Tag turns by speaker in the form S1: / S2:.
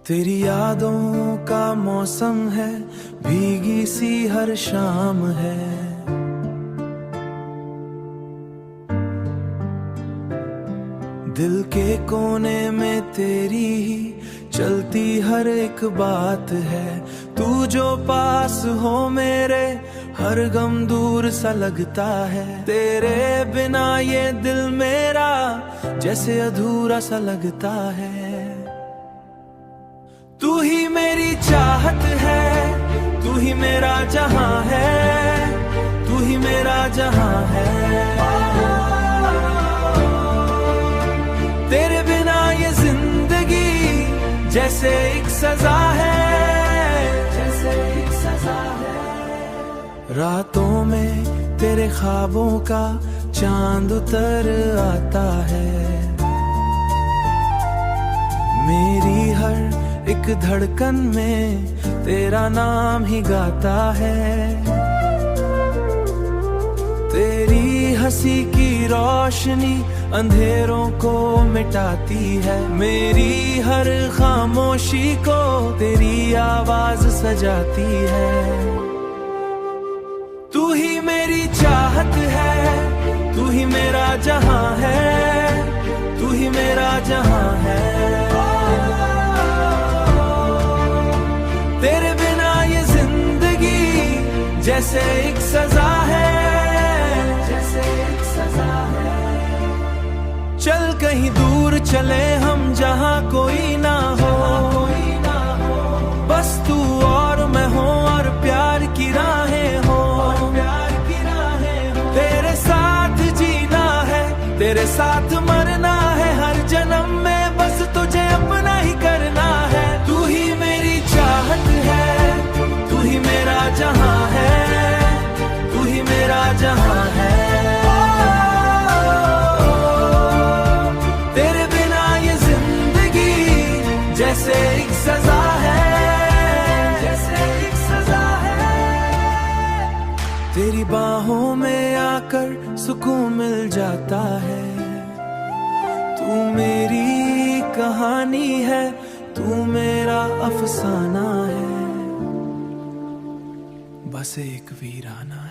S1: तेरी यादों का मौसम है, भीगी सी हर शाम है। दिल के कोने में तेरी ही चलती हर एक बात है। तू जो पास हो मेरे, हर गम दूर सा लगता है। तेरे बिना ये दिल मेरा जैसे अधूरा सा लगता है। तू ही मेरी चाहत है, तू ही मेरा जहां है, तू ही मेरा जहां है। तेरे बिना ये जिंदगी जैसे एक सजा है, जैसे एक सजा है। रातों में तेरे ख्वाबों का चांद उतर आता है। मेरी हर एक धड़कन में तेरा नाम ही गाता है। तेरी हंसी की रोशनी अंधेरों को मिटाती है। मेरी हर खामोशी को तेरी आवाज सजाती है। तू ही मेरी चाहत है, तू ही मेरा जहां है, तू ही मेरा जहां है। तेरे बिना ये जिंदगी जैसे एक सजा है, जैसे एक सजा है। चल कहीं दूर चले हम, जहां कोई ना हो, बस तू और मैं हो और प्यार की राहें हो, प्यार की राहें हो। तेरे साथ जीना है, तेरे साथ मरना है, हर जन्म में बस तुझे अपना ही करना है। तू ही मेरी चाहत है, तू ही मेरा जहां है, तू ही मेरा जहां है। तेरे बिना ये जिंदगी जैसे एक सजा है, जैसे एक सजा है। तेरी बाहों में आकर सुकून मिल जाता है। तू मेरी कहानी है, तू मेरा अफसाना है, बस एक वीराना है।